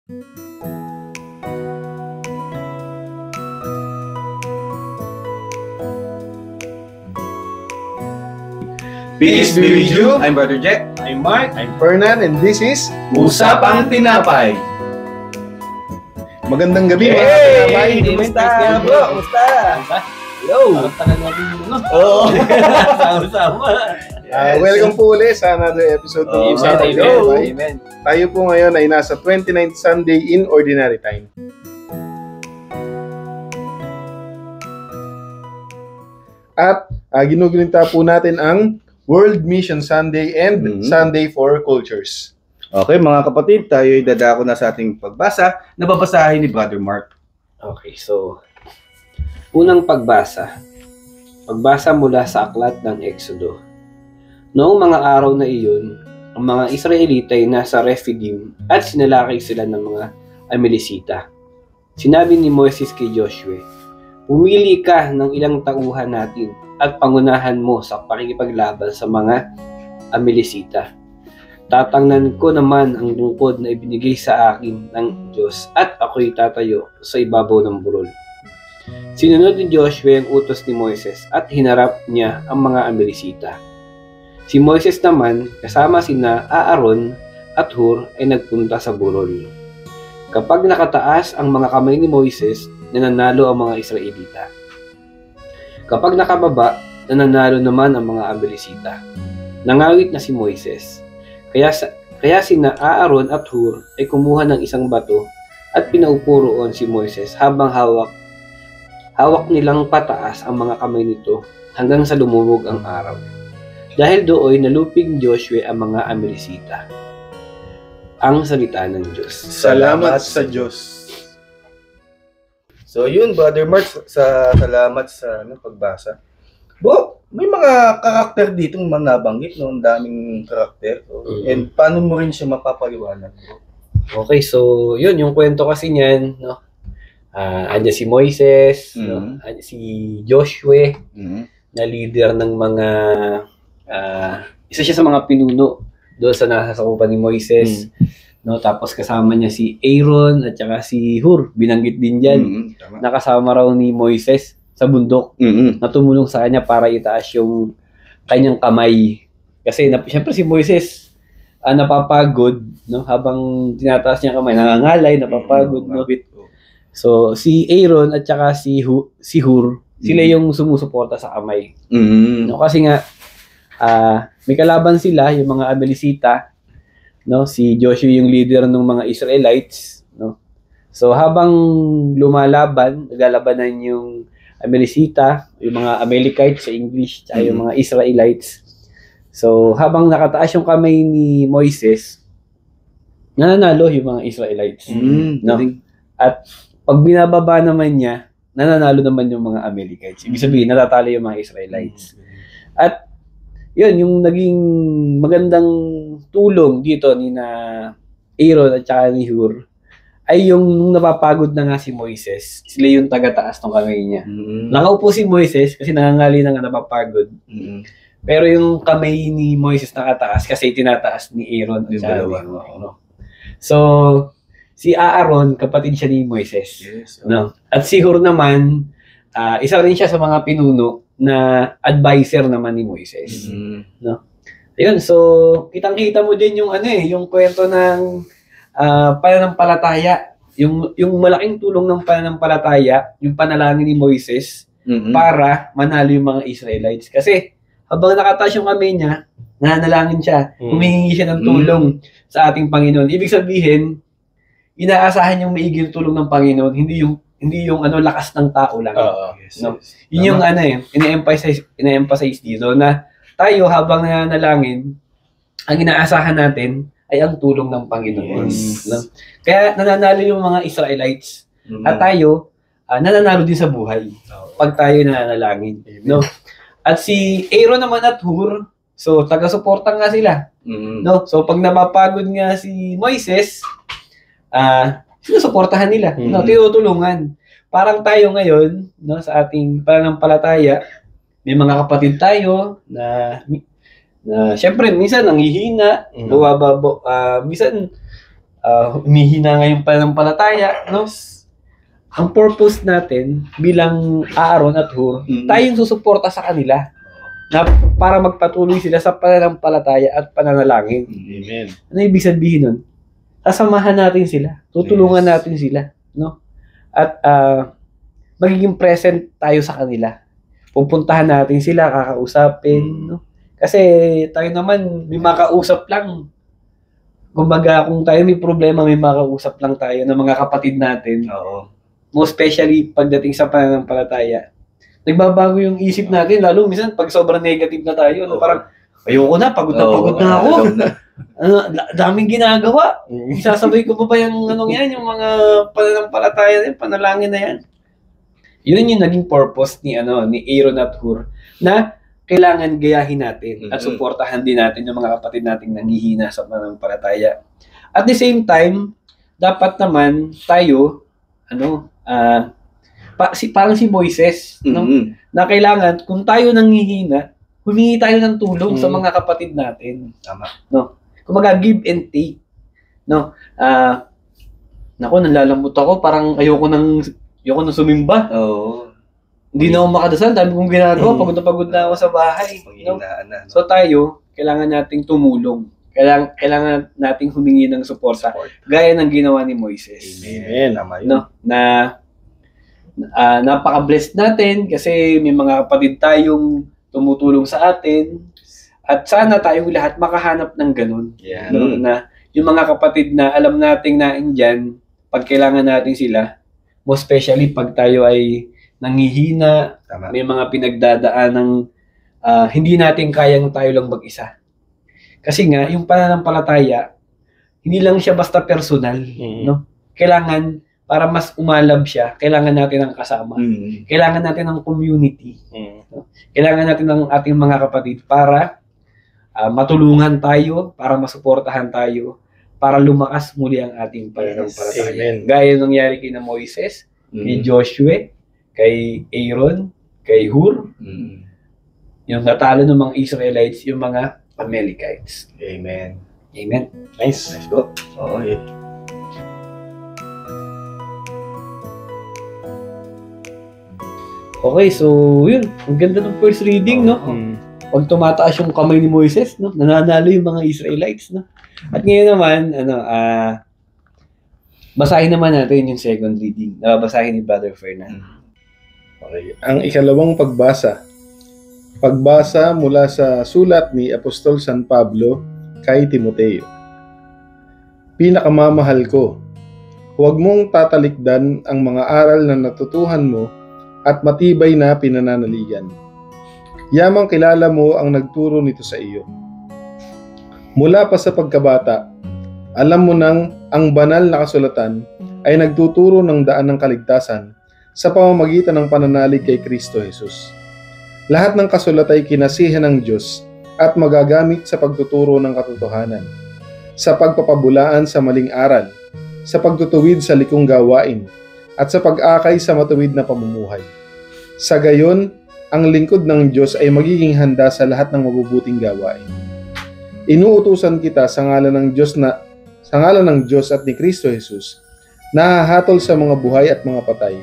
Peace be with you. I'm Brother Jack. I'm Mark. I'm Fernan, and this is Usapang Tinapay. Magandang gabi mga tinapay. Kumusta bro? Kumusta? Hello. Parang tagal natin yun, no? Oo. Sama-sama. Welcome po ulit sa another episode ng Usapang Tinapay. Amen. Tayo po ngayon ay nasa 29th Sunday in Ordinary Time. At ginugunita po natin ang World Mission Sunday and Sunday for Cultures. Okay mga kapatid, tayo ay dadako na sa ating pagbasa na babasahin ni Brother Mark. Okay, so unang pagbasa. Pagbasa mula sa aklat ng Exodo. Noong mga araw na iyon, ang mga Israelita ay nasa Rephidim at sinalakay sila ng mga Amelisita. Sinabi ni Moses kay Joshua, "Pumili ka ng ilang tauhan natin at pangunahan mo sa pakikipaglaban sa mga Amelisita. Tatangnan ko naman ang lungkod na ibinigay sa akin ng Diyos at ako'y tatayo sa ibabaw ng burol." Sinunod ni Joshua ang utos ni Moises at hinarap niya ang mga Amelisita. Si Moises naman kasama sina Aaron at Hur ay nagpunta sa burol. Kapag nakataas ang mga kamay ni Moises, nananalo ang mga Israelita. Kapag nakababa, nananalo naman ang mga Amelisita. Nangawit na si Moises. Kaya sina Aaron at Hur ay kumuha ng isang bato at pinaupo roon si Moises habang hawak nilang pataas ang mga kamay nito hanggang sa lumubog ang araw. Dahil doon nalupig ni Joshua ang mga Amelisita. Ang salita ng Diyos. Salamat sa Diyos. So yun, Brother Mark, salamat sa pagbasa. Bro, may mga karakter dito mga nabanggit, no? Ang daming karakter. So, and paano mo rin siya mapapaliwanag, bro? Okay, so yun, yung kwento kasi niyan, no? Andyan si Moises, no? Andyan si Joshua, na leader ng mga, isa siya sa mga pinuno doon sa nasasakupan ni Moises. No, tapos kasama niya si Aaron at saka si Hur, binanggit din diyan. Nakasama raw ni Moises sa bundok na tumulong sa kanya para itaas yung kanyang kamay. Kasi siyempre si Moises napapagod, no, habang tinataas niya kamay, nangangalay, napapagod, no. So si Aaron at saka si Hur, sila yung sumusuporta sa kamay. No, kasi nga may kalaban sila, yung mga Amelisita. No, si Joshua yung leader ng mga Israelites, no. So habang naglalabanan yung Amelisita, yung mga Amalekites sa English, at yung mga Israelites. So habang nakataas yung kamay ni Moises, nananalo yung mga Israelites, no. At pag binababa naman niya, nananalo naman yung mga Amalekites. Ibig sabihin, natatalo yung mga Israelites. At yun, yung naging magandang tulong dito ni na Aaron at saka ni Hur ay yung nung napapagod na nga si Moises, sila yung taga-taas ng kamay niya. Nakaupo si Moises kasi nangangali na nga napapagod. Pero yung kamay ni Moises nakataas kasi tinataas ni Aaron at saka ni Hur. No? So, si Aaron, kapatid siya ni Moises. Yes, no? At si Hur naman, isa rin siya sa mga pinuno na advisor naman ni Moises. No? Ayun, so kitang-kita mo din yung yung kwento ng pananampalataya, yung malaking tulong ng pananampalataya, yung panalangin ni Moises para manalo yung mga Israelites. Kasi habang nakataas yung kamay niya, nananalangin siya, humihingi siya ng tulong sa ating Panginoon. Ibig sabihin, inaasahan yung maiging tulong ng Panginoon, hindi yung lakas ng tao lang. No? Yun yung ina-emphasize dito na tayo habang nananalangin, ang inaasahan natin ay ang tulong ng Panginoon. Yes. No? Kaya nananalo yung mga Israelites at tayo nananalo din sa buhay pag tayo nananalangin. No? At si Aaron naman at Hur, so taga-suporta nga sila. No? So pag napapagod nga si Moises, sinusuportahan nila, no, tinutulungan. Parang tayo ngayon, no, sa ating pananampalataya, may mga kapatid tayo na syempre minsan nanghihina, minsan Humihina nga yung pananampalataya, no? Ang purpose natin bilang Aaron at Hur, tayong susuporta sa kanila na para magpatuloy sila sa pananampalataya at pananalangin. Amen. Ano ibig sabihin nun? Sasamahan natin sila, tutulungan natin sila, no? At magiging present tayo sa kanila. Pupuntahan natin sila, kakausapin, no? Kasi tayo naman, may makausap lang. Kumbaga, kung tayo may problema, may makausap lang tayo ng mga kapatid natin. Oo. Most especially pagdating sa pananampalataya. Nagbabago yung isip natin, lalo minsan pag sobrang negative na tayo, no? Parang, ayoko na, pagod na ako. Daming ginagawa. Isasabay ko pa ba yung yung mga pananampalataya, yung panalangin na yan. Yun yung naging purpose ni Aaron at Hur na kailangan gayahin natin at suportahan din natin yung mga kapatid nating nanghihina sa pananampalataya. At the same time, dapat naman tayo parang si Moises, no? Na kailangan kung tayo nanghihina, humingi tayo ng tulong sa mga kapatid natin. Tama. No? Kumaga give and take. No? Nalalamot ako, parang ayoko nang sumimba. Oo. Hindi na ako makadasal, dami kong ginagawa, pagod na ako sa bahay. No? So tayo, kailangan nating tumulong. Kailangan nating humingi ng suporta, gaya ng ginawa ni Moises. Amen. Tama yun. No? Napaka-blessed natin kasi may mga kapatid tayong tumutulong sa atin. At sana tayong lahat makahanap ng ganun. Yeah. No? Na yung mga kapatid na alam nating naandyan, pag kailangan natin sila, most especially pag tayo ay nanghihina, Tama. may mga pinagdadaanang hindi natin kayang tayo lang mag-isa. Kasi nga, yung pananampalataya, hindi lang siya basta personal. No? Kailangan, para mas umalab siya, kailangan natin ng kasama. Kailangan natin ng community. No? Kailangan natin ng ating mga kapatid para matulungan tayo, para masuportahan tayo, para lumakas muli ang ating pananampalataya. Amen. Gaya nung nangyari kay Moises, kay Joshua, kay Aaron, kay Hur, yung natalo ng mga Israelites, yung mga Amalekites. Amen. Amen. Nice. Let's go. Oo, eh. Okay, so yun. Ang ganda ng first reading, no? Pag tumataas yung kamay ni Moises, no? Nananalo yung mga Israelites, no? At ngayon naman, basahin naman natin yung second reading. Basahin ni Brother Fernand. Okay. Ang ikalawang pagbasa. Pagbasa mula sa sulat ni Apostol San Pablo kay Timoteo. Pinakamamahal ko, huwag mong tatalikdan ang mga aral na natutuhan mo at matibay na pinananaligan. Yamang kilala mo ang nagturo nito sa iyo. Mula pa sa pagkabata, alam mo nang ang banal na kasulatan ay nagtuturo ng daan ng kaligtasan sa pamamagitan ng pananalig kay Kristo Jesus. Lahat ng kasulat ay kinasihan ng Diyos at magagamit sa pagtuturo ng katotohanan, sa pagpapabulaan sa maling aral, sa pagtutuwid sa likong gawain, at sa pag-akay sa matuwid na pamumuhay. Sa gayon, ang lingkod ng Diyos ay magiging handa sa lahat ng mabubuting gawain. Inuutusan kita sa ngalan ng Diyos at ni Kristo Jesus, na hahatol sa mga buhay at mga patay,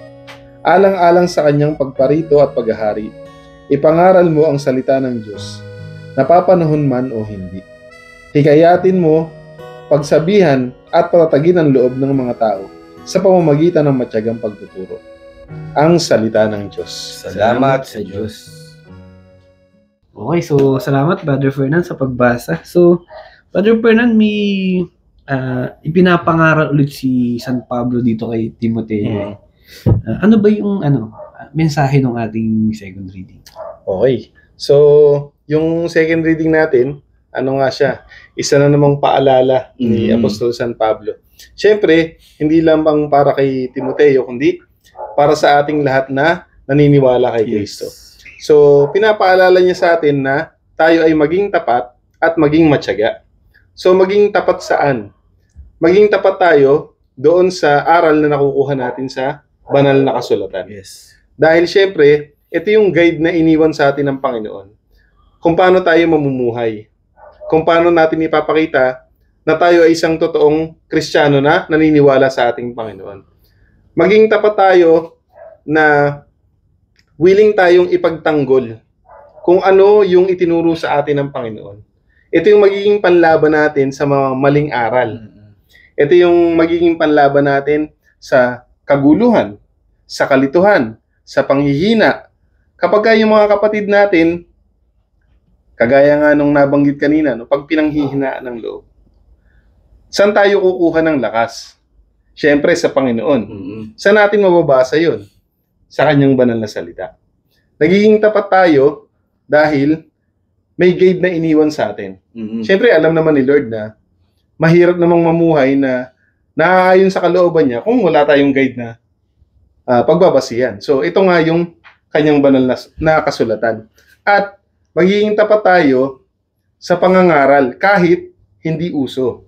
alang-alang sa kanyang pagparito at paghahari. Ipangaral mo ang salita ng Diyos, napapanahon man o hindi. Hikayatin mo, pagsabihan at patatagin ang loob ng mga tao sa pamamagitan ng matyagang pagtuturo. Ang salita ng Diyos. Salamat sa Diyos. Okay, so salamat Brother Fernand sa pagbasa. So, Brother Fernand, may ipinapangaral ulit si San Pablo dito kay Timoteo. Ano ba yung mensahe ng ating second reading? Okay. So, yung second reading natin, nga siya? Isa na namang paalala ni Apostol San Pablo. Siyempre, hindi lamang para kay Timoteo, kundi para sa ating lahat na naniniwala kay Kristo. So, pinapaalala niya sa atin na tayo ay maging tapat at maging matyaga. So, maging tapat saan? Maging tapat tayo doon sa aral na nakukuha natin sa banal na kasulatan. Yes. Dahil siyempre, ito yung guide na iniwan sa atin ng Panginoon. Kung paano tayo mamumuhay. Kung paano natin ipapakita na tayo ay isang totoong Kristiyano na naniniwala sa ating Panginoon. Maging tapat tayo na willing tayong ipagtanggol kung ano yung itinuro sa atin ng Panginoon. Ito yung magiging panlaban natin sa mga maling aral. Ito yung magiging panlaban natin sa kaguluhan, sa kalituhan, sa panghihina. Kapag yung mga kapatid natin, kagaya nga nung nabanggit kanina, no, pag pinanghihinaan ng loob, saan tayo kukuha ng lakas? Siyempre sa Panginoon. Saan natin mababasa yun? Sa kanyang banal na salita. Nagiging tapat tayo dahil may guide na iniwan sa atin. Siyempre alam naman ni Lord na mahirap namang mamuhay na naaayon sa kalooban niya kung wala tayong guide na pagbabasihan. So ito nga yung kanyang banal na kasulatan. At magiging tapat tayo sa pangangaral kahit hindi uso.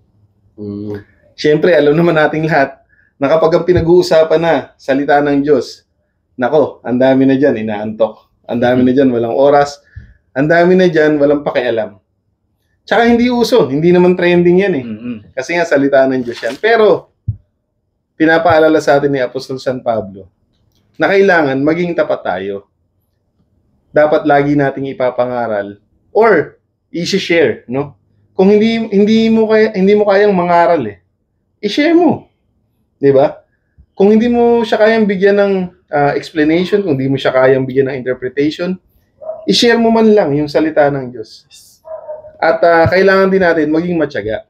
Siyempre, alam naman nating lahat na kapag ang pinag-uusapan na salita ng Diyos, nako, ang dami na dyan, inaantok. Ang dami na dyan, walang oras. Ang dami na dyan, walang pakialam. Tsaka hindi uso, hindi naman trending yan eh. Kasi nga salita ng Diyos yan. Pero, pinapaalala sa atin ni Apostol San Pablo na kailangan maging tapat tayo. Dapat lagi nating ipapangaral or i-share, no? Kung hindi mo kayang mangaral i-share mo. 'Di ba? Kung hindi mo siya kayang bigyan ng explanation, kung hindi mo siya kayang bigyan ng interpretation, i-share mo man lang yung salita ng Diyos. At kailangan din natin maging matyaga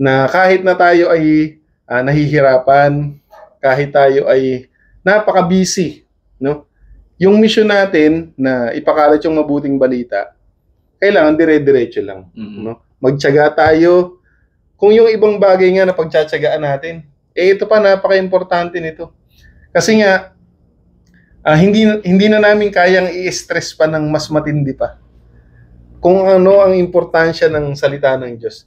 na kahit na tayo ay nahihirapan, kahit tayo ay napaka-busy, no? Yung mission natin na ipakalat yung mabuting balita, kailangan dire-diretso lang, no? Magtiyaga tayo. Kung yung ibang bagay nga na pagtsatsagaan natin, ito pa napaka-importante nito. Kasi nga hindi na namin kayang i-stress pa ng mas matindi pa. Kung ano ang importansya ng salita ng Diyos.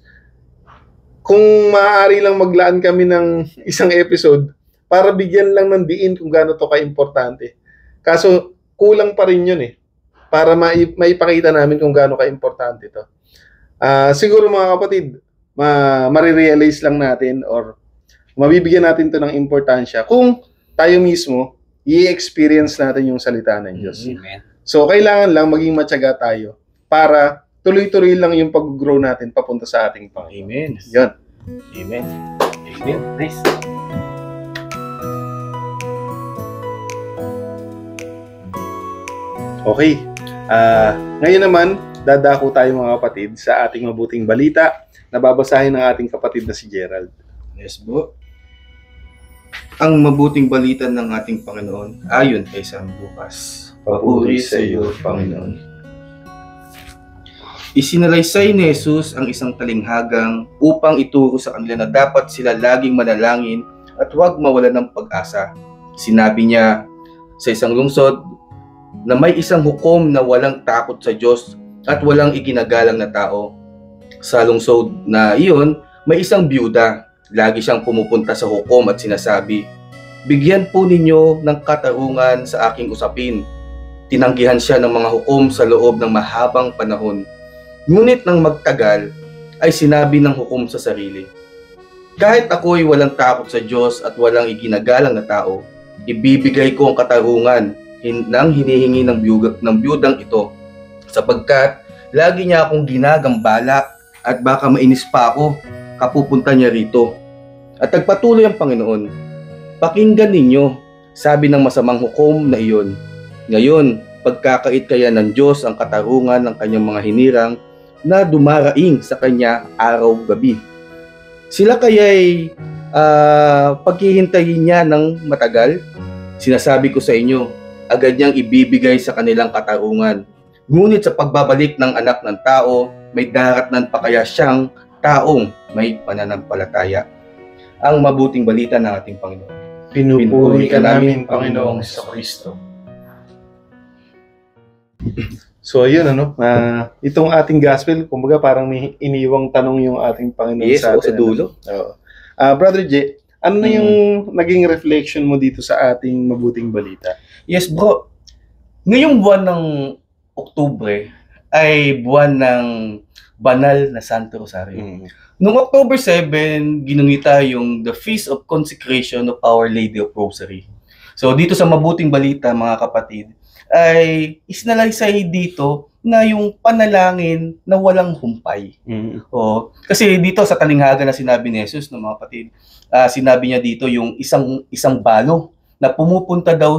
Kung maaari lang maglaan kami ng isang episode para bigyan lang ng diin kung gaano to ka-importante. Kaso kulang pa rin yun para maipakita namin kung gaano ka-importante to. Siguro mga kapatid, marirealize lang natin or mabibigyan natin to ng importansya kung tayo mismo i-experience natin yung salita ng Diyos. Amen. So kailangan lang maging matyaga tayo para tuloy-tuloy lang yung pag-grow natin papunta sa ating Panginoon. Amen. Yan. Amen. Amen. Nice. Okay. Ngayon naman, dadako tayo mga kapatid sa ating mabuting balita na babasahin ng ating kapatid na si Gerald. Yes, bro. Ang mabuting balita ng ating Panginoon ayon kay San Lucas. Papuri sa iyo, Panginoon. Isinalaysay ni Jesus ang isang talinghagang upang ituro sa kanila na dapat sila laging manalangin at huwag mawalan ng pag-asa. Sinabi niya sa isang lungsod na may isang hukom na walang takot sa Diyos at walang iginagalang na tao. Sa lungsod na iyon, may isang byuda. Lagi siyang pumupunta sa hukom at sinasabi, "Bigyan po ninyo ng katarungan sa aking usapin." Tinanggihan siya ng mga hukom sa loob ng mahabang panahon. Ngunit nang magtagal, ay sinabi ng hukom sa sarili, "Kahit ako'y walang takot sa Diyos at walang iginagalang na tao, ibibigay ko ang katarungan ng hinihingi ng byudang ito, sapagkat lagi niya akong ginagambala at baka mainis pa ako, kapupunta niya rito." At nagpatuloy ang Panginoon, "Pakinggan ninyo," sabi ng masamang hukom na iyon. "Ngayon, pagkakait kaya ng Diyos ang katarungan ng kanyang mga hinirang na dumaraing sa kanya araw-gabi. Sila kaya'y paghihintayin niya ng matagal? Sinasabi ko sa inyo, agad niyang ibibigay sa kanilang katarungan. Ngunit sa pagbabalik ng anak ng tao, may daratnan pa kaya siyang taong may pananampalataya." Ang mabuting balita ng ating Panginoon. Pinupuri ka namin, Panginoong Kristo. So ayun itong ating gospel, kumbaga parang may iniwang tanong yung ating Panginoon sa atin. Sa dulo. Brother J, ano na yung naging reflection mo dito sa ating mabuting balita? Yes, bro. Ngayong buwan ng Oktubre ay buwan ng banal na Santo Rosario. Mm. Noong October 7, ginungita yung the Feast of Consecration of Our Lady of Rosary. So dito sa mabuting balita mga kapatid, ay isinalaysay dito na yung panalangin na walang humpay. Mm. Kasi dito sa talinghaga na sinabi ni Jesus, no, mga kapatid, sinabi niya dito yung isang balo na pumupunta daw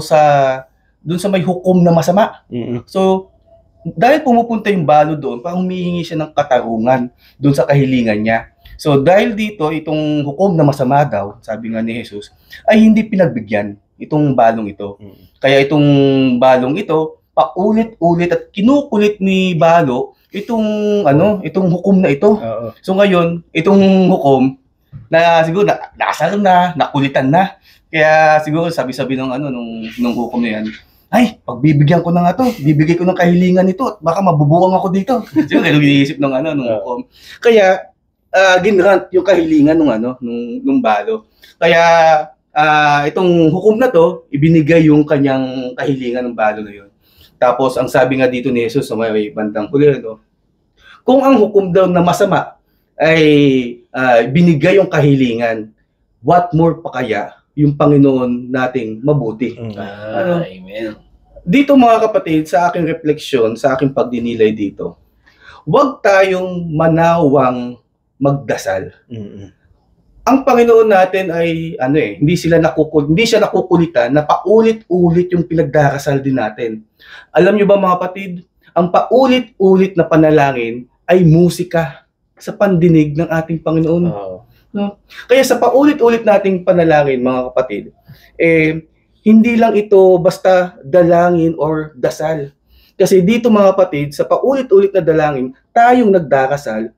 doon sa may hukom na masama. Mm. So dahil pumupunta yung balo doon, parang humihingi siya ng katarungan doon sa kahilingan niya. So dahil dito, itong hukom na masama daw, sabi nga ni Jesus, ay hindi pinagbigyan itong balong ito. Kaya itong balong ito, paulit-ulit at kinukulit ni Balo itong hukom na ito. Oo. So ngayon, itong hukom na siguro nasar na, nakulitan na. Kaya siguro sabi-sabi nung hukom na yan, ay, pagbibigyan ko na nga to, bibigay ko ng kahilingan nito at baka mabubuwang ako dito. Siguro ganun iniisip nung hukom. Kaya ginrant yung kahilingan nung Balo. Kaya itong hukom na to, ibinigay yung kanyang kahilingan ng Balo na yun. Tapos, ang sabi nga dito ni Jesus sa may bandang huli, kung ang hukom daw na masama ay binigay yung kahilingan, what more pa kaya yung Panginoon nating mabuti? Amen. Dito mga kapatid, sa aking refleksyon, sa aking pagdinilay dito, huwag tayong manawang magdasal. Mm. Ang Panginoon natin ay hindi siya nakukulitan na paulit-ulit yung pinagdarasal din natin. Alam niyo ba mga kapatid, ang paulit-ulit na panalangin ay musika sa pandinig ng ating Panginoon. No? Kaya sa paulit-ulit nating panalangin mga kapatid, hindi lang ito basta dalangin or dasal. Kasi dito mga kapatid, sa paulit-ulit na dalangin, tayong nagdarasal,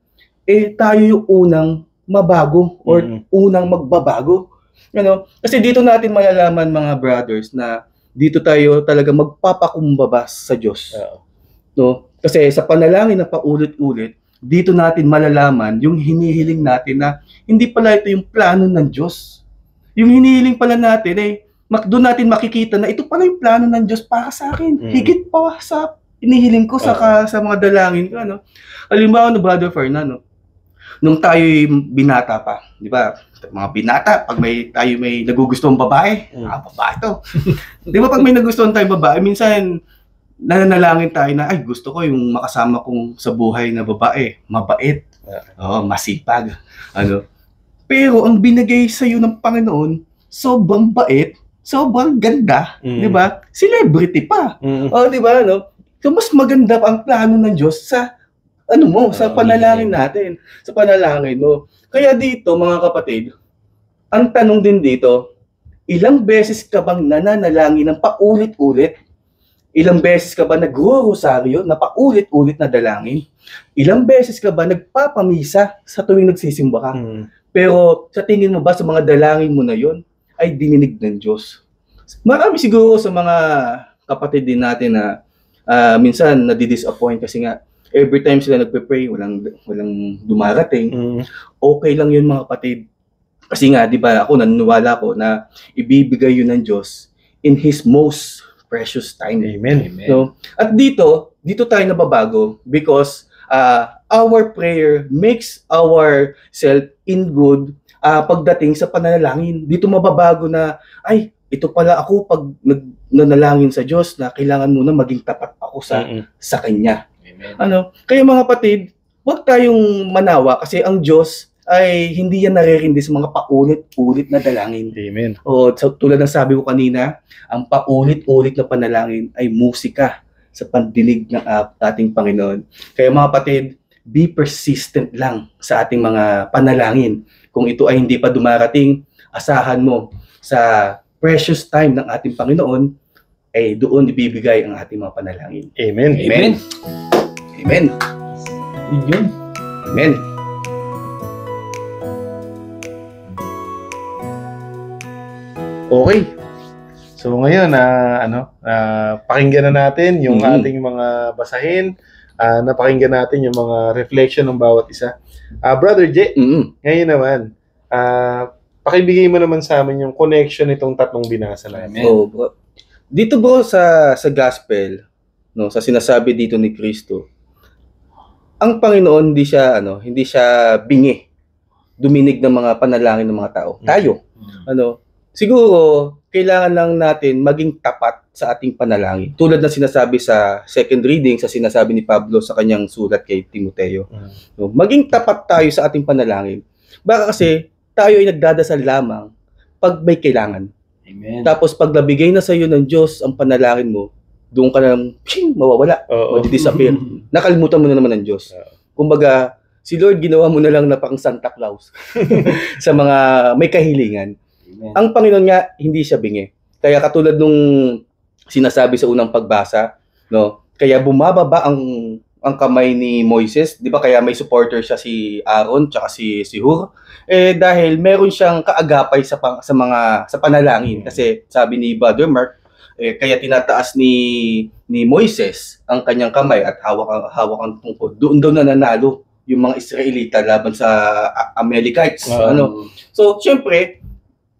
tayo yung unang mabago or unang magbabago. Kasi dito natin malalaman mga brothers na dito tayo talaga magpapakumbaba sa Diyos. No? Kasi sa panalangin na paulit-ulit, dito natin malalaman yung hinihiling natin na hindi pala ito yung plano ng Diyos. Yung hinihiling pala natin doon natin makikita na ito pala yung plano ng Diyos para sa akin. Higit pa sa hinihiling ko sa mga dalangin ko. Halimbawa, Brother Fernando, nung tayo binata pa, di ba? Mga binata, pag tayo may nagugustuhan babae, babae to. Di ba pag may nagustuhan tayong babae, minsan nananalangin tayo na, ay gusto ko yung makasama kong sa buhay na babae, mabait, masipag. Pero ang binigay sa iyo ng Panginoon, sobrang bait, sobrang ganda, di ba? Celebrity pa. Di ba? So mas maganda pa ang plano ng Diyos sa sa panalangin natin, sa panalangin mo. Kaya dito, mga kapatid, ang tanong din dito, ilang beses ka bang nananalangin ng paulit-ulit? Ilang beses ka ba nagro-rosaryo na paulit-ulit na dalangin? Ilang beses ka ba nagpapamisa sa tuwing nagsisimba ka? Pero sa tingin mo ba sa mga dalangin mo na yon ay dininig ng Diyos? Marami siguro sa mga kapatid din natin na minsan nadi-disappoint kasi nga every time sila nagpe-pray, walang dumarating. Okay lang yun mga kapatid. Kasi nga, di ba, naniniwala ko na ibibigay yun ng Diyos in His most precious time. Amen. So, at dito tayo nababago because our prayer makes ourself in good pagdating sa pananalangin. Dito mababago na, ay, ito pala ako pag nanalangin sa Diyos na kailangan muna maging tapat ako sa Kanya. Kaya mga kapatid, huwag tayong manawa kasi ang Diyos ay hindi yan naririndi sa mga paulit-ulit na dalangin. Amen. Tulad ng sabi ko kanina, ang paulit-ulit na panalangin ay musika sa pandinig ng ating Panginoon. Kaya mga kapatid, be persistent lang sa ating mga panalangin. Kung ito ay hindi pa dumarating, asahan mo sa precious time ng ating Panginoon, ay doon ibibigay ang ating mga panalangin. Amen. Amen. Amen. Yun. Amen. Okay. So ngayon pakinggan na natin yung ating mga basahin, napakinggan natin yung mga reflection ng bawat isa. Brother J, ngayon naman, pakibigay mo naman sa amin yung connection nitong tatlong binasa namin. Dito bro sa gospel, sa sinasabi dito ni Kristo, ang Panginoon hindi siya bingi, duminig ng mga panalangin ng mga tao. Tayo, siguro kailangan lang natin maging tapat sa ating panalangin. Tulad ng sinasabi sa second reading, sa sinasabi ni Pablo sa kanyang sulat kay Timoteo. No, maging tapat tayo sa ating panalangin. Baka kasi tayo ay nagdadasal lamang pag may kailangan. Amen. Tapos pag nabigay na sa iyo ng Diyos ang panalangin mo, doon ka na mawawala, madi-disappear. Nakalimutan mo na naman ng Diyos. Kumbaga, si Lord ginawa mo na lang na pang Santa Claus sa mga may kahilingan. Amen. Ang Panginoon nga, hindi siya bingi. Kaya katulad nung sinasabi sa unang pagbasa, no? Kaya bumababa ang kamay ni Moises, 'di ba? Kaya may supporter siya si Aaron tsaka si Hur. Dahil meron siyang kaagapay sa panalangin kasi sabi ni Brother Mark, kaya tinataas ni Moises ang kanyang kamay at hawak ang tungkod. Doon daw nananalo yung mga Israelita laban sa Amalekites. So, syempre,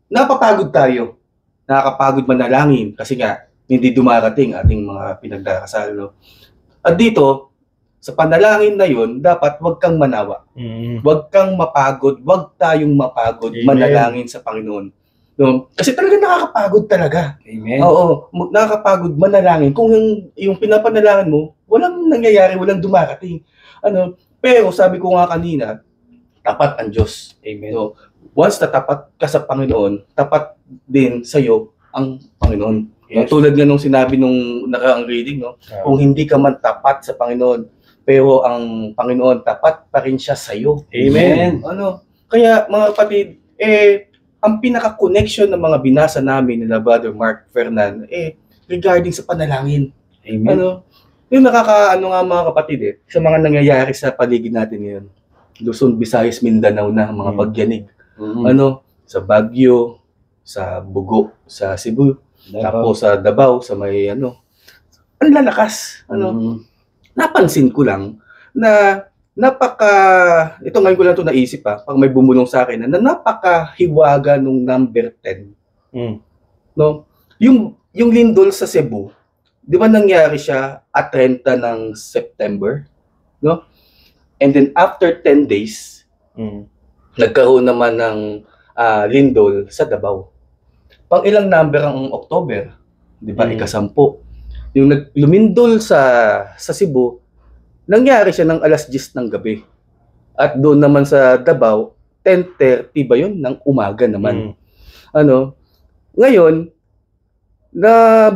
napapagod tayo. Nakakapagod manalangin kasi nga hindi dumarating ating mga pinagdarasal. No? At dito, sa panalangin na yun, dapat wag kang manawa. Wag kang mapagod. Wag tayong mapagod manalangin sa Panginoon. No? Kasi talaga nakakapagod talaga. Amen. Oo, nakakapagod manalangin. Kung yung pinapanalangin mo, walang nangyayari, walang dumarating. Pero sabi ko nga kanina, tapat ang Diyos. Amen. So, once tatapat ka sa Panginoon, tapat din sa iyo ang Panginoon. Yes. Tulad nga nung sinabi nung nakaraang reading, no? Kung hindi ka man tapat sa Panginoon, pero ang Panginoon tapat pa rin siya sa iyo. Amen. Kaya mga kapatid, ang pinaka-connection ng mga binasa namin nila Brother Mark Fernan, regarding sa panalangin. Amen. Yung nakakaano nga mga kapatid, sa mga nangyayari sa paligid natin ngayon. Luzon, Visayas, Mindanao na mga pagyanig. Sa Baguio, sa Bugo, sa Cebu, tapos sa Davao, sa may ang lalakas. Napansin ko lang na ito ngayon ko lang ito naisip pag may bumulong sa akin na napakahiwaga nung number 10. No? Yung lindol sa Cebu, di ba nangyari siya at 30 ng September? No? And then after 10 days, nagkaroon naman ng lindol sa Davao. Pang ilang number ang October, di ba? Ika-10. Yung lumindol sa Cebu, nangyari siya ng alas 10 ng gabi. At doon naman sa Davao, 10:30 ba yun? Ng umaga naman. Ngayon,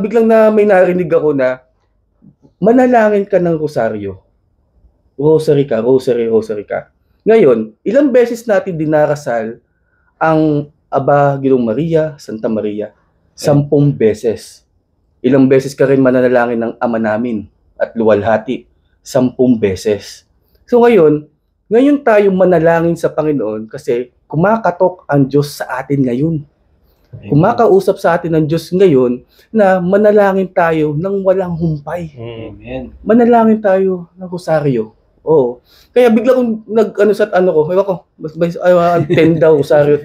biglang may narinig ako na manalangin ka ng rosaryo. Rosary ka. Ngayon, ilang beses natin dinarasal ang Aba Ginoong Maria, Santa Maria? 10 beses. Ilang beses ka rin mananalangin ng Ama Namin at Luwalhati? 10 beses. So ngayon tayo manalangin sa Panginoon kasi kumakatok ang Diyos sa atin ngayon. Kumakausap sa atin ng Diyos ngayon na manalangin tayo ng walang humpay. Amen. Manalangin tayo ng rosaryo. Oo. Kaya bigla kong nag 10 daw, rosaryo.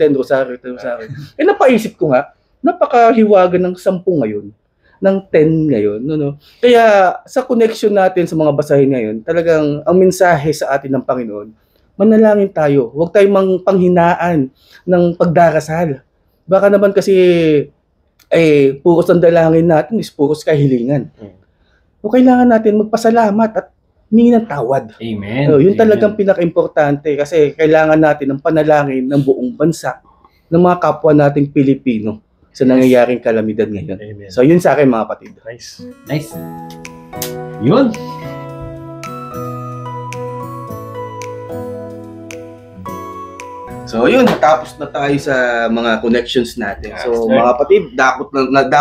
Napaisip ko nga, napakahiwaga ng 10 ngayon. Ng 10 ngayon. Kaya sa connection natin sa mga basahin ngayon, talagang ang mensahe sa atin ng Panginoon, manalangin tayo. Huwag tayong panghinaan ng pagdarasal. Baka naman kasi puros ang dalangin natin is puros kahilingan. O kailangan natin magpasalamat at humingi ng tawad. Amen. Yun talagang pinaka-importante kasi kailangan natin ng panalangin ng buong bansa, ng mga kapwa nating Pilipino sa nangyayaring kalamidad ngayon. Amen. So, yun sa akin mga kapatid. Nice. Yun. So, yun. Tapos na tayo sa mga connections natin. So, mga kapatid, dakot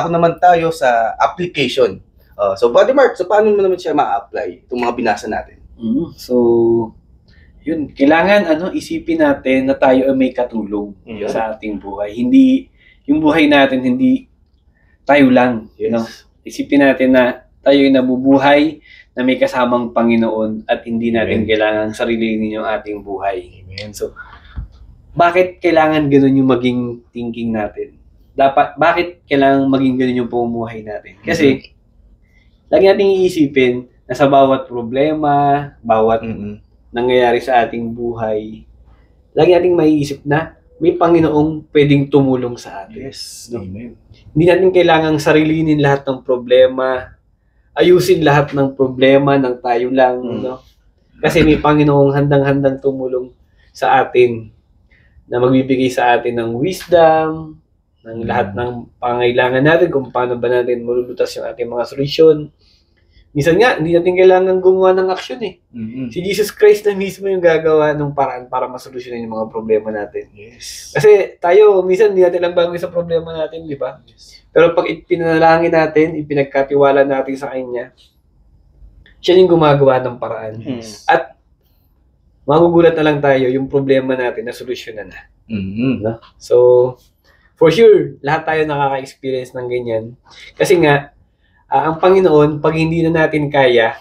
naman tayo sa application. So, Brother Mark, so paano mo naman siya ma-apply itong mga binasa natin? So, yun. Kailangan isipin natin na tayo ay may katulong sa ating buhay. Hindi yung buhay natin, hindi tayo lang. Yes. Isipin natin na tayo ay nabubuhay na may kasamang Panginoon at hindi natin kailangan sarilinin yung ating buhay. Amen. So, bakit kailangan ganun yung maging thinking natin? Bakit kailangan maging ganun yung pamumuhay natin? Kasi, lagi nating iisipin na sa bawat problema, bawat nangyayari sa ating buhay, lagi nating maiisip na may Panginoong pwedeng tumulong sa atin. Yes. Amen. Hindi natin kailangang sarilinin lahat ng problema, ayusin lahat ng problema ng tayo lang, no? Kasi may Panginoong handang-handang tumulong sa atin na magbibigay sa atin ng wisdom, ng lahat ng pangailangan natin, kung paano ba natin malulutas yung ating mga solusyon. Minsan nga, hindi natin kailangan gumawa ng aksyon eh. Si Jesus Christ na mismo yung gagawa ng paraan para masolusyonan yung mga problema natin. Yes. Kasi tayo, minsan hindi natin lang bagay sa problema natin, di ba? Pero pag ipinalangin natin, ipinagkatiwala natin sa Kanya, siya yung gumagawa ng paraan. At magugulat na lang tayo yung problema natin na solusyonan na. No? So, for sure, lahat tayo nakaka-experience ng ganyan. Kasi nga, ang Panginoon, pag hindi na natin kaya,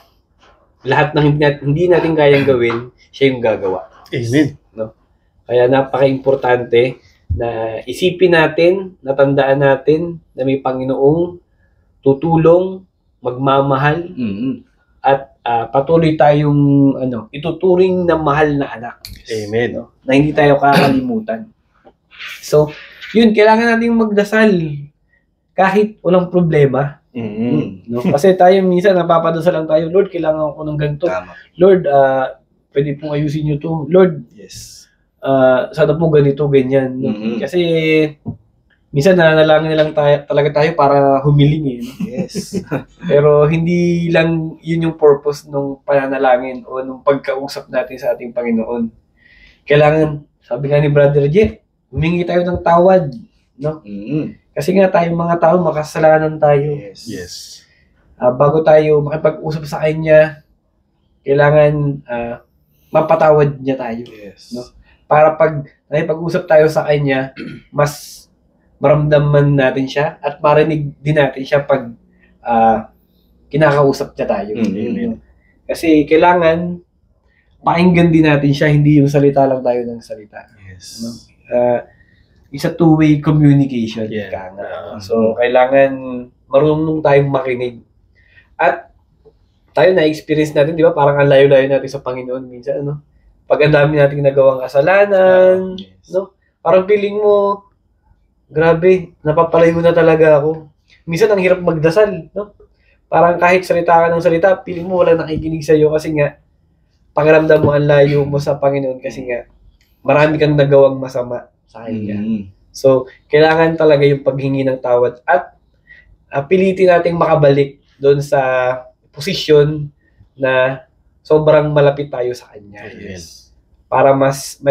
lahat ng hindi natin kayang gawin, siya yung gagawa. Amen. No? Kaya napaka-importante na isipin natin, natandaan natin na may Panginoong tutulong, magmamahal, at patuloy tayong ituturing na mahal na anak. Amen. No? Na hindi tayo kakalimutan. So, yun, kailangan nating magdasal kahit walang problema. No? Kasi tayo minsan napapadasal lang tayo, Lord, kailangan ko ng ganito. Tama. Lord, pwede pong ayusin nyo to. Lord, Yes. sana po ganito, ganyan. No? Kasi minsan nanalangin na lang talaga tayo para humiling eh. No? Yes. Pero hindi lang yun yung purpose ng pananalangin o ng pagkausap natin sa ating Panginoon. Kailangan, sabi nga ni Brother J, humingi tayo ng tawad. No? Kasi nga tayong mga tao, makasalanan tayo. Yes. Bago tayo makipag-usap sa Kanya, kailangan mapatawad niya tayo. Yes. No? Para pag nakipag-usap tayo sa Kanya, mas maramdaman natin siya at marinig din natin siya pag kinakausap niya tayo. No? Kasi kailangan pakinggan din natin siya, hindi yung salita lang tayo ng salita. Yes. No? It's a two-way communication. Yeah. Ika nga. So, kailangan marunong tayong makinig. At tayo na-experience natin, di ba? Parang ang layo-layo natin sa Panginoon minsan, no? Pag ang dami nating nagawang kasalanan, Yes. no? Parang feeling mo, grabe, napapalayo na talaga ako. Minsan ang hirap magdasal, no? Parang kahit salita ka ng salita, feeling mo walang nakikinig sa'yo kasi nga, pakiramdam mo ang layo mo sa Panginoon kasi nga, marami kang nagawang masama sa Kanya. So, kailangan talaga yung paghingi ng tawad at pilitin nating makabalik doon sa posisyon na sobrang malapit tayo sa Kanya. Yes. Para mas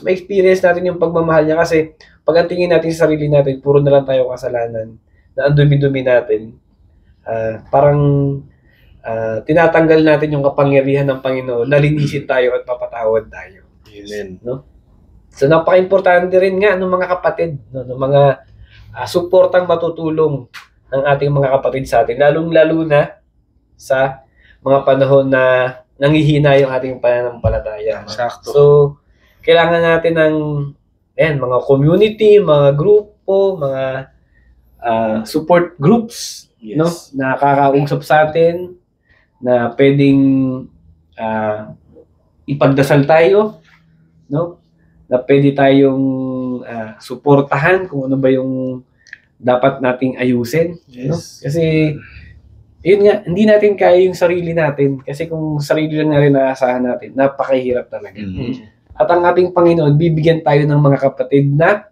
ma-experience natin yung pagmamahal niya kasi pag ang tingin natin sa sarili natin, puro na lang tayo kasalanan, na ang dumi-dumi natin, parang tinatanggal natin yung kapangyarihan ng Panginoon, nalinisin tayo at mapatawad tayo. Amen. No? So, napaka-importante rin nga ng mga kapatid, no, ng mga suportang matutulong ng ating mga kapatid sa atin, lalong-lalo na sa mga panahon na nanghihina yung ating pananampalataya. Sakto. So, kailangan natin ng mga community, mga grupo, mga support groups, Yes. no, na nakakausap sa atin, na pwedeng ipagdasal tayo, no? Na pwede tayong suportahan kung ano ba yung dapat nating ayusin. No? Yes. Kasi, yun nga, hindi natin kaya yung sarili natin. Kasi kung sarili lang natin naasahan natin, napakahirap talaga. At ang ating Panginoon, bibigyan tayo ng mga kapatid na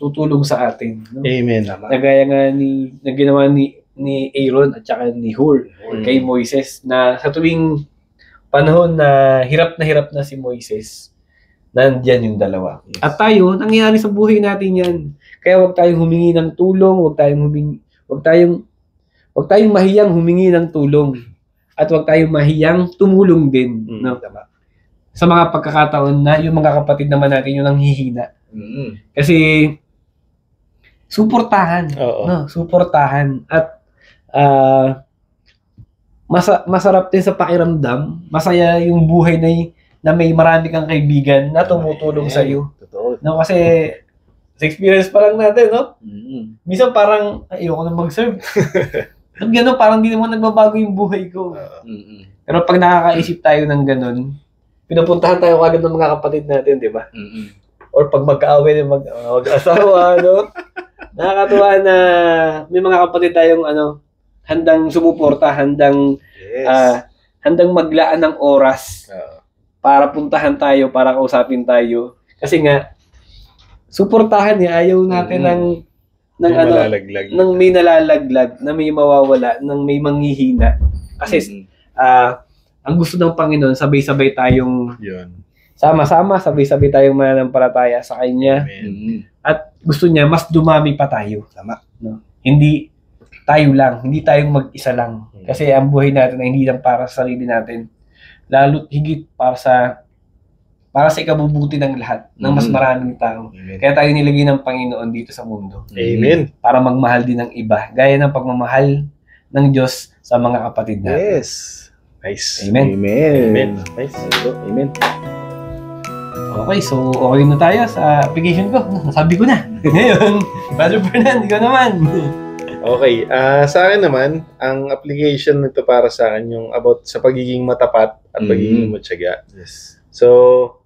tutulong sa atin. No? Amen. Nagaya nga na ginawa ni Aaron at saka ni Hur kay Moises, na sa tuwing panahon na hirap na si Moises, nandiyan yung dalawa. Yes. At tayo, nangyayari sa buhay natin yan. Kaya huwag tayong humingi ng tulong, huwag tayong mahiyang humingi ng tulong. At huwag tayong mahiyang tumulong din. No? Tama. Sa mga pagkakataon na yung mga kapatid naman natin yung nanghihina. Kasi suportahan. Oo. No? Suportahan. At masarap din sa pakiramdam. Masaya yung buhay na may marami kang kaibigan na tumutulong sa iyo. Totoo. No, kasi sa experience pa lang natin, no? Minsan parang ayoko na mag-serve. At gano'n, parang hindi naman nagbabago yung buhay ko. Pero pag nakakaisip tayo ng gano'n, pinupuntahan tayo kagad ng mga kapatid natin, di ba? Mm-mm. Or pag magkaaway ng mag-asawa, no? Nakakatuwa na may mga kapatid tayong handang sumuporta, handang Yes. handang maglaan ng oras Oo. para puntahan tayo, para kausapin tayo. Kasi nga, suportahan niya, ayaw natin ng Malalaglag. ng may nalalaglag, na may mawawala, ng may manghihina. Kasi ang gusto ng Panginoon, sabay-sabay tayong Yun. sama-sama, sabay-sabay tayong mananampalataya sa Kanya. Amen. Mm-mm. At gusto niya, mas dumami pa tayo. Tama. No? Hindi tayo lang, hindi tayong mag-isa lang. Kasi ang buhay natin ay hindi lang para sa sarili natin. Lalo't higit para sa ikabubuti ng lahat, ng mas maraming tao. Amen. Kaya tayo nilagay ng Panginoon dito sa mundo. Amen. Para magmahal din ng iba. Gaya ng pagmamahal ng Diyos sa mga kapatid natin. Yes. Nice. Amen. Amen. Amen. Nice. Amen. Okay, so okay na tayo sa application ko. Nasabi ko na. Ngayon, Brother Fernand, ikaw naman. Okay. Sa akin naman, ang application nito para sa akin yung about sa pagiging matapat at pagiging matyaga. Yes. So,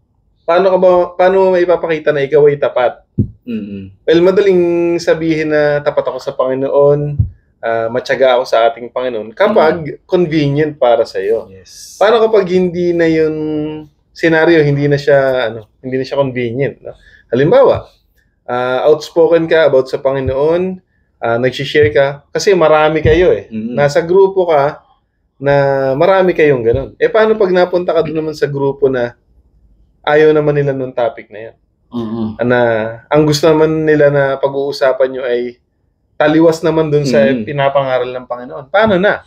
paano mo maipapakita na ikaw ay tapat? Mm-mm. Well, madaling sabihin na tapat ako sa Panginoon, matyaga ako sa ating Panginoon kapag convenient para sa iyo. Yes. Paano kapag hindi na yung scenario, hindi na siya convenient, no? Halimbawa, outspoken ka about sa Panginoon, nag-share ka kasi marami kayo Mm-mm. Nasa grupo ka na marami kayong ganun. Paano pag napunta ka doon naman sa grupo na ayaw naman nila nung topic na yan? Na ang gusto naman nila na pag-uusapan nyo ay taliwas naman dun sa pinapangaral ng Panginoon. Paano na?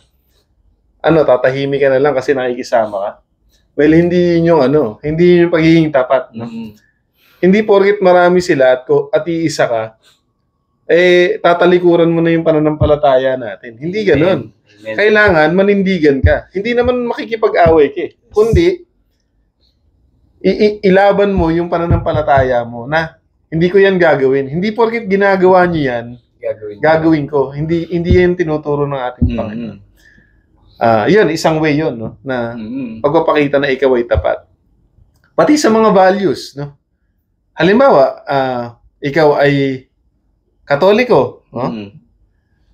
Tatahimik ka na lang kasi nakikisama ka? Well, hindi yun hindi yung pagiging tapat. No? Mm-mm. Hindi porket marami sila at iisa ka, tatalikuran mo na yung pananampalataya natin. Hindi ganun. Amen. Kailangan manindigan ka. Hindi naman makikipag-away ka. Kundi, ilaban mo yung pananampalataya mo na hindi ko yan gagawin. Hindi porket ginagawa niyo yan, gagawin ko. Hindi yan tinuturo ng ating Panginoon. Yun, isang way yun, no? Na pagpapakita na ikaw ay tapat. Pati sa mga values, no? Halimbawa, ikaw ay Katoliko, no?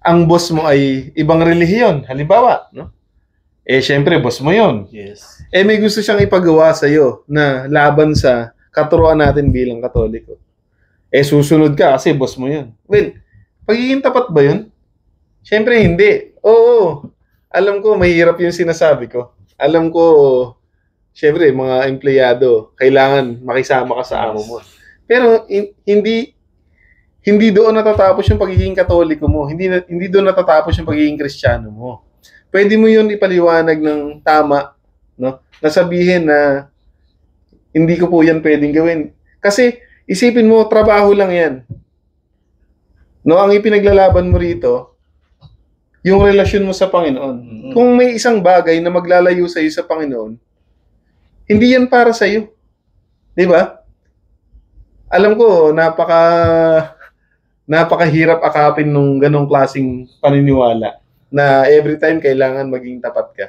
Ang boss mo ay ibang relihiyon, halimbawa, no? Syempre, boss mo yun. Yes. May gusto siyang ipagawa sa'yo na laban sa katuruan natin bilang Katoliko. Susunod ka kasi boss mo yun. Well, pagiging tapat ba yun? Syempre, hindi. Oo. Alam ko, mahirap yung sinasabi ko. Alam ko, syempre, mga empleyado, kailangan makisama ka sa amo mo. Pero, hindi doon natatapos yung pagiging Katoliko mo. Hindi doon natatapos yung pagiging Kristiyano mo. Pwede mo yun ipaliwanag ng tama, no? Nasabihin na hindi ko po yan pwedeng gawin. Kasi isipin mo, trabaho lang yan. No, ang ipinaglalaban mo rito, yung relasyon mo sa Panginoon. Kung may isang bagay na maglalayo sa iyo sa Panginoon, hindi yan para sa iyo. 'Di ba? Alam ko, napakahirap akapin nung ganong klaseng paniniwala na every time kailangan maging tapat ka.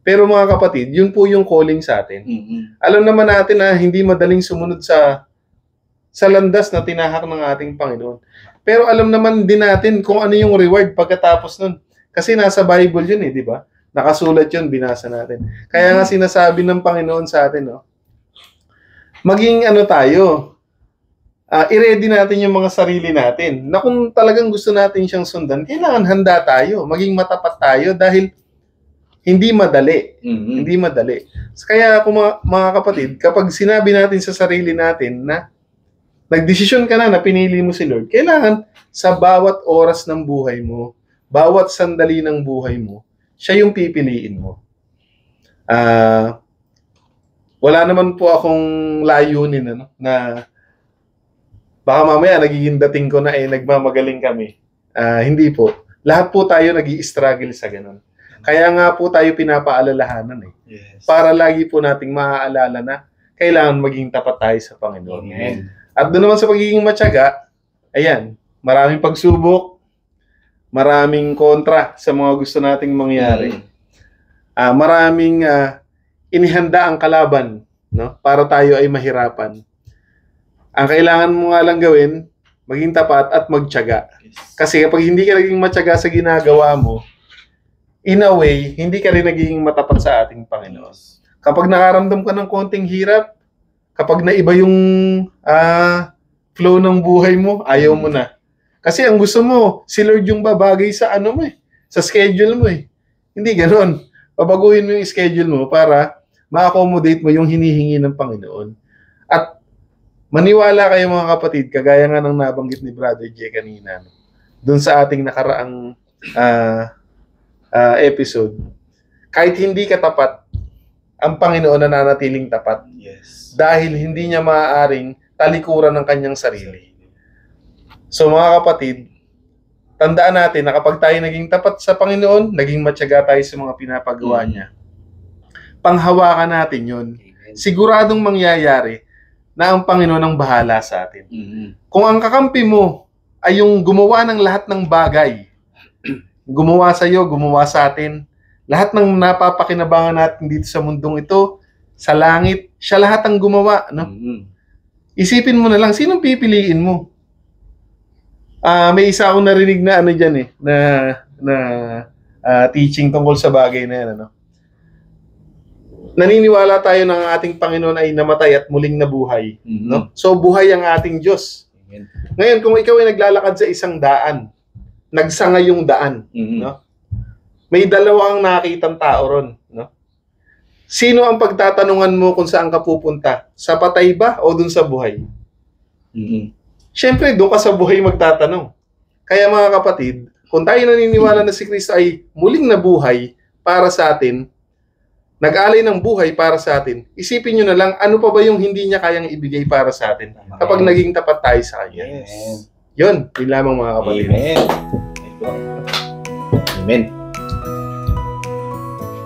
Pero mga kapatid, yun po yung calling sa atin. Alam naman natin na hindi madaling sumunod sa landas na tinahak ng ating Panginoon. Pero alam naman din natin kung ano yung reward pagkatapos nun. Kasi nasa Bible yun di ba? Nakasulat yun, binasa natin. Kaya nga sinasabi ng Panginoon sa atin, no? Maging tayo, i-ready natin yung mga sarili natin. Na kung talagang gusto natin siyang sundan, kailangan handa tayo, maging matapat tayo dahil hindi madali. Hindi madali. Kaya kung mga kapatid, kapag sinabi natin sa sarili natin na nagdesisyon ka na pinili mo si Lord, kailangan sa bawat oras ng buhay mo, bawat sandali ng buhay mo, siya yung pipiliin mo. Wala naman po akong layunin na baka mamaya nagiging dating ko na nagmamagaling kami. Hindi po. Lahat po tayo nag-i-struggle sa ganun. Kaya nga po tayo pinapaalalahanan Yes. para lagi po nating maaalala na kailangan maging tapat tayo sa Panginoon. Amen. At doon naman sa pagiging matyaga, ayan, maraming pagsubok, maraming kontra sa mga gusto nating mangyari. Maraming inihanda ang kalaban no? Para tayo ay mahirapan. Ang kailangan mo nga lang gawin, maging tapat at magtiyaga. Kasi kapag hindi ka naging matyaga sa ginagawa mo, in a way, hindi ka rin naging matapat sa ating Panginoon. Kapag nakaramdam ka ng konting hirap, kapag naiba yung flow ng buhay mo, ayaw mo na. Kasi ang gusto mo, si Lord yung babagay sa ano mo sa schedule mo Hindi ganoon. Babaguhin mo yung schedule mo para ma-accommodate mo yung hinihingi ng Panginoon. At maniwala kayo mga kapatid, kagaya nga ng nabanggit ni Brother J kanina, doon sa ating nakaraang episode, kahit hindi ka tapat, ang Panginoon nananatiling tapat. Yes. Dahil hindi niya maaaring talikuran ng kanyang sarili. So mga kapatid, tandaan natin na kapag tayo naging tapat sa Panginoon, naging matyaga tayo sa mga pinapagawa niya. Panghawakan natin yun. Siguradong mangyayari na ang Panginoon ang bahala sa atin. Kung ang kakampi mo ay yung gumawa ng lahat ng bagay, gumawa sa iyo, gumawa sa atin, lahat ng napapakinabangan natin dito sa mundong ito, sa langit, siya lahat ang gumawa. No? Isipin mo na lang, sinong pipiliin mo? May isa akong narinig na ano dyan na teaching tungkol sa bagay na yan. Ano? Naniniwala tayo na ang ating Panginoon ay namatay at muling nabuhay. No? So buhay ang ating Diyos. Amen. Ngayon, kung ikaw ay naglalakad sa isang daan, nagsanga yung daan, no? May dalawang nakitang tao ron. No? Sino ang pagtatanungan mo kung saan ka pupunta? Sa patay ba o dun sa buhay? Siyempre, doon ka sa buhay magtatanong. Kaya mga kapatid, kung tayo naniniwala na si Kristo ay muling nabuhay para sa atin, nag-alay ng buhay para sa atin, isipin nyo na lang, ano pa ba yung hindi niya kayang ibigay para sa atin kapag naging tapat tayo sa Kanya. Yes. Yun lamang mga kapatid. Amen. Amen.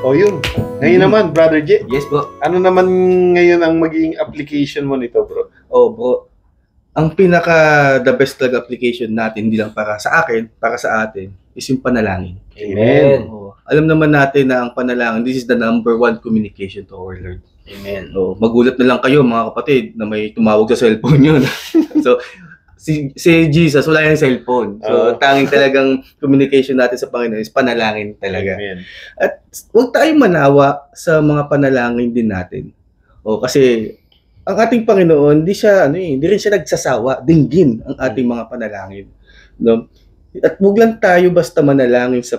O yun. Ngayon naman, Brother J, Yes, bro. ano naman ngayon ang magiging application mo nito, bro? Oh, bro. Ang the best talaga application natin, hindi lang para sa akin, para sa atin, is yung panalangin. Amen. Oh, alam naman natin na ang panalangin, this is the number one communication to our Lord. Amen. Oh, magulat na lang kayo mga kapatid na may tumawag sa cellphone yun. So, si Jesus, wala yung cellphone. So, tanging talagang communication natin sa Panginoon is panalangin talaga. Amen. At huwag tayong manawa sa mga panalangin din natin. O, kasi ang ating Panginoon, hindi rin siya nagsasawa, dinggin ang ating mga panalangin. No? At huwag lang tayo basta manalangin sa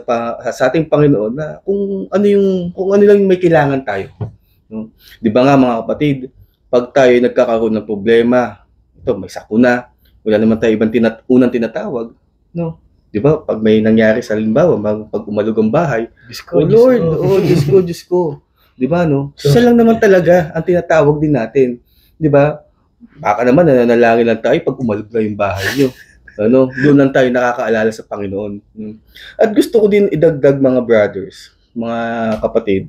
ating Panginoon na kung ano lang may kailangan tayo. No? 'Di ba nga mga kapatid, pag tayo nagkakaroon ng problema, ito may sakuna, wala naman tayo ibang unang tinatawag, no? 'Di ba? Pag may nangyari sa halimbawa, pag umalog ang bahay, oh Lord, Diyos ko. 'Di ba no? Siya lang naman talaga ang tinatawag din natin. 'Di ba? Baka naman nananalangin lang tayo pag umalog na yung bahay niyo. Doon lang tayo nakakaalala sa Panginoon. At gusto ko din idagdag mga brothers, mga kapatid,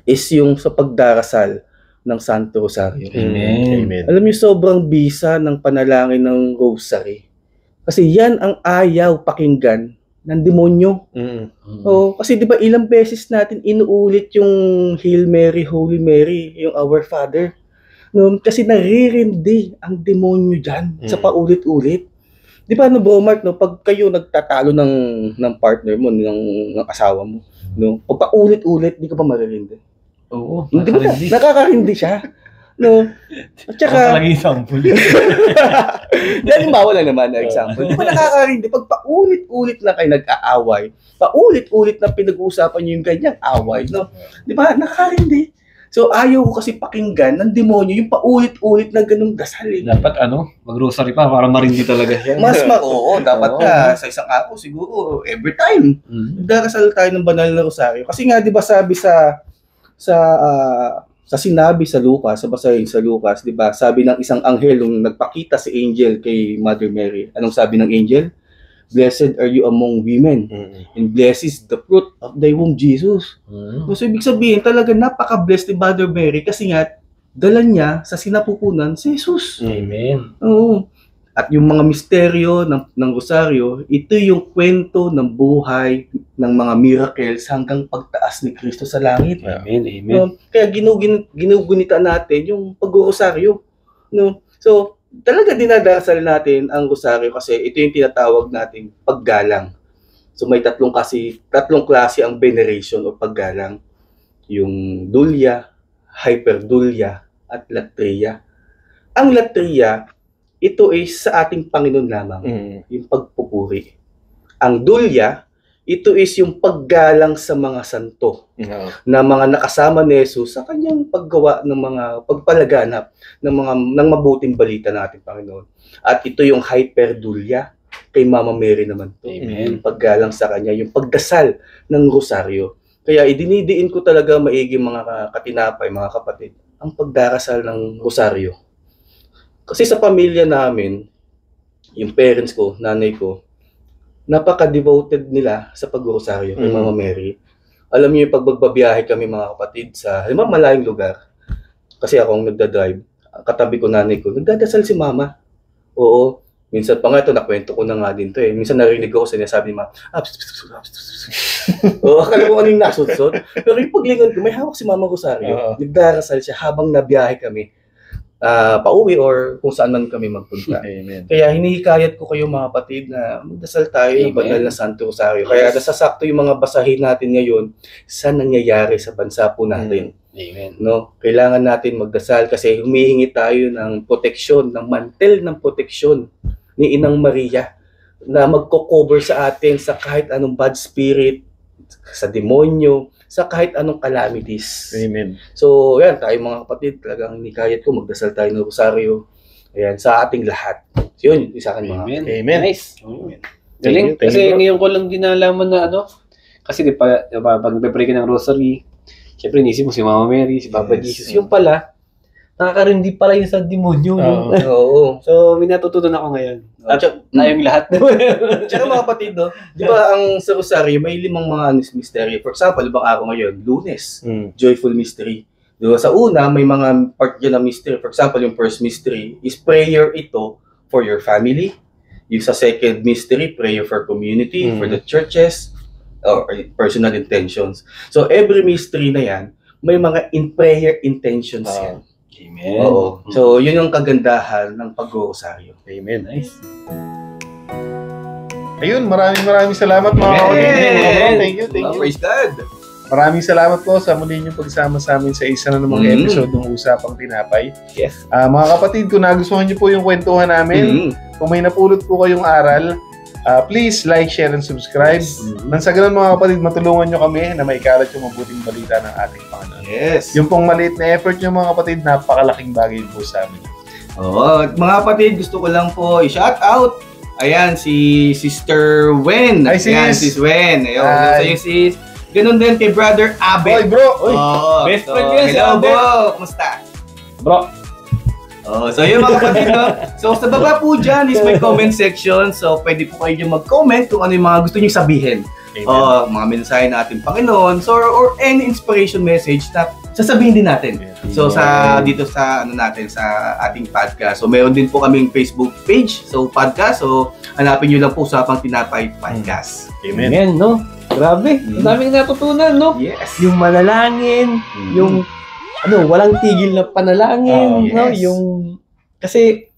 is yung sa pagdarasal ng Santo Rosario. Amen. Amen. Alam niyo, sobrang bisa ng panalangin ng Rosary. Kasi yan ang ayaw pakinggan ng demonyo. Kasi di ba ilang beses natin inuulit yung Hail Mary, Holy Mary, yung Our Father. No, kasi naririndi ang demonyo dyan sa paulit-ulit. Di ba bro Mark, pag kayo nagtatalo ng partner mo, ng asawa mo, pag paulit-ulit, di ka ba maririndi? Oo. Hindi ba nakakarindi siya? No? At saka, Talaga example. dahil lang naman na example. Di ba nakakarindi? Pag paulit-ulit lang kayo nag-aaway, paulit-ulit na pinag-uusapan nyo yung ganyang away, no? Di ba? Nakakarindi. So, ayaw ko kasi pakinggan ng demonyo yung paulit-ulit na ganung dasal. Dapat mag-rosary pa para marindi talaga siya. Oo, dapat ka sa isang ako siguro every time. Nagdarasal tayo ng banal na rosaryo. Kasi nga 'di ba sabi sa sinabi sa Lucas, sa basahin sa Lucas, 'di ba? Sabi ng isang anghel nung nagpakita si angel kay Mother Mary. Anong sabi ng angel? Blessed are you among women, and blessed is the fruit of thy womb, Jesus. So, ibig sabihin, talaga napaka-blessed ni Mother Mary kasi nga, dala niya sa sinapupunan si Jesus. Amen. Oo. At yung mga misteryo ng rosaryo, ito yung kwento ng buhay ng mga miracles hanggang pagtaas ni Kristo sa langit. Amen, amen. No? Kaya ginugunita natin yung pag-rosaryo. No? So, talaga dinadasal natin ang rosaryo kasi ito yung tinatawag nating paggalang. So, may tatlong klase ang veneration o paggalang. Yung dulya, hyperdulya, at latria. Ang latria, ito ay sa ating Panginoon lamang, yung pagpupuri. Ang dulya, ito is yung paggalang sa mga santo na mga nakasama ni Jesus sa kanyang paggawa ng mga pagpalaganap ng mabuting balita ng ating Panginoon. At ito yung hyperdulya, kay Mama Mary naman to. Yung paggalang sa kanya, yung pagdasal ng rosaryo. Kaya idinidiin ko talaga maigi mga katinapay, mga kapatid, ang pagdarasal ng rosaryo. Kasi sa pamilya namin, yung parents ko, nanay ko, napaka-devoted nila sa pag-rosaryo kay Mama Mary. Alam niyo yung pagbabiyahe kami mga kapatid sa, halimbawa malayong lugar, kasi akong nagdadrive, katabi ko nanay ko, nagdadasal si Mama. Oo, minsan pa nga ito, nakwento ko na nga din to eh. Minsan narinig ako sinasabi ni Mama, oo, akala ko anong nasutsot. Pero yung paglingon ko, may hawak si Mama Rosario. Nagdarasal siya habang nabiyahe kami. Pauwi or kung saan man kami magpunta. Amen. Kaya hinihikayat ko kayo mga kapatid na magdasal tayo ng banal na Santo Rosario. Kaya nasasakto yung mga basahin natin ngayon sa nangyayari sa bansa po natin. Amen. No? Kailangan natin magdasal kasi humihingi tayo ng proteksyon, ng mantel ng proteksyon ni Inang Maria na magko-cover sa atin sa kahit anong bad spirit, sa demonyo, sa kahit anong calamities. Amen. So, yan, tayo mga kapatid, talagang hinikayat ko, magdasal tayo ng rosaryo. Ayan, sa ating lahat. So, yun, isa akin mga. Amen. Amen. Nice. Galing. Thank Kasi you, bro. ngayon ko lang din nalaman na kasi di ba pag nagpe-pray ka ng rosary, syempre inisip mo si Mama Mary, si Papa Jesus. Yung pala, nakakarindi pala yun sa demonyo. No? Oo. So, may natutunan ako ngayon. At tayong lahat. Tsaka mga kapatid, no? Di ba ang sa rosaryo, may 5 mga mystery. For example, ibang araw ngayon, Lunes, joyful mystery. Diba? Sa una, may mga part dyan na mystery. For example, yung first mystery is prayer ito for your family. Yung sa second mystery, prayer for community, for the churches, or personal intentions. So, every mystery na yan, may mga in-prayer intentions yan. Amen. Oo. So, yun yung kagandahan ng pag-rosaryo. Amen. Nice. Ayun, maraming salamat mga kapatid. Thank you. Praise God. Maraming salamat po sa muli niyong pagsama sa amin sa isa na namang episode ng Usapang Tinapay. Yes. Mga kapatid, kung nagustuhan niyo po yung kwentuhan namin, kung may napulot po kayong aral, please like, share, and subscribe. Nang sa ganun mga kapatid, matulungan nyo kami na maikalat yung mabuting balita ng ating Panginoon. Yes. Yung pong maliit na effort nyo mga kapatid, napakalaking bagay po sa amin. Oo, mga kapatid, gusto ko lang po i-shout out. Ayan, si Sister Wen. Hi, sis. Ayan, Sis Wen. Ayun, sa'yo sis. Ganun din kay Brother Abel. Oy, bro! Oy. Best friend ko yan, si Hello, Abel. bro. Kumusta? Bro, So yun mga kapatid, no? So sa baba po dyan is may comment section. So pwede po kayo dyan mag-comment kung ano yung mga gusto nyo sabihin. Mga mensahe na ating Panginoon, so, or any inspiration message na sasabihin din natin. So dito sa natin sa ating podcast. So meron din po kaming Facebook page, so podcast. So hanapin niyo lang po Usapang Tinapay Podcast. Amen. amen, no? Grabe, ang daming natutunan, no? Yes. Yung manalangin, yung walang tigil na panalangin, yes. no? Yung kasi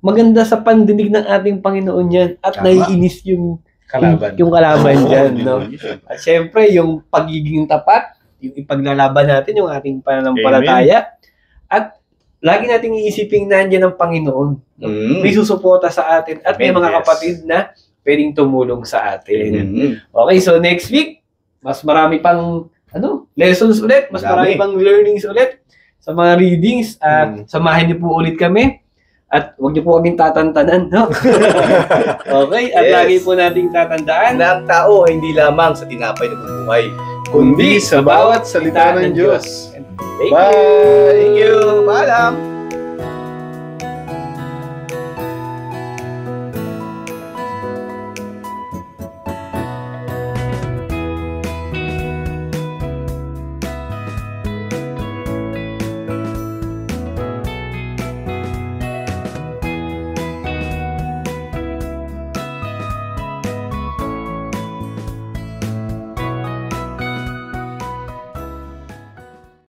maganda sa pandinig ng ating Panginoon 'yan at Tama. naiinis yung Kalaban. yung kalaban diyan, no? At syempre, yung pagiging tapat, yung ipaglalaban natin yung ating pananampalataya at lagi nating iisipin nandiyan ang Panginoon. No? May susuporta sa atin at may mga kapatid na pwedeng tumulong sa atin. Okay, so next week, mas marami pang lessons ulit, mas marami pang learnings ulit sa mga readings at samahan niyo po ulit kami at huwag niyo po kaming tatantanan, no? Okay, at lagi po nating tatandaan Na ang tao ay hindi lamang sa tinapay na bubuhay. Kundi sa bawat salita ng Diyos. Thank you. Bye! Thank you. Paalam.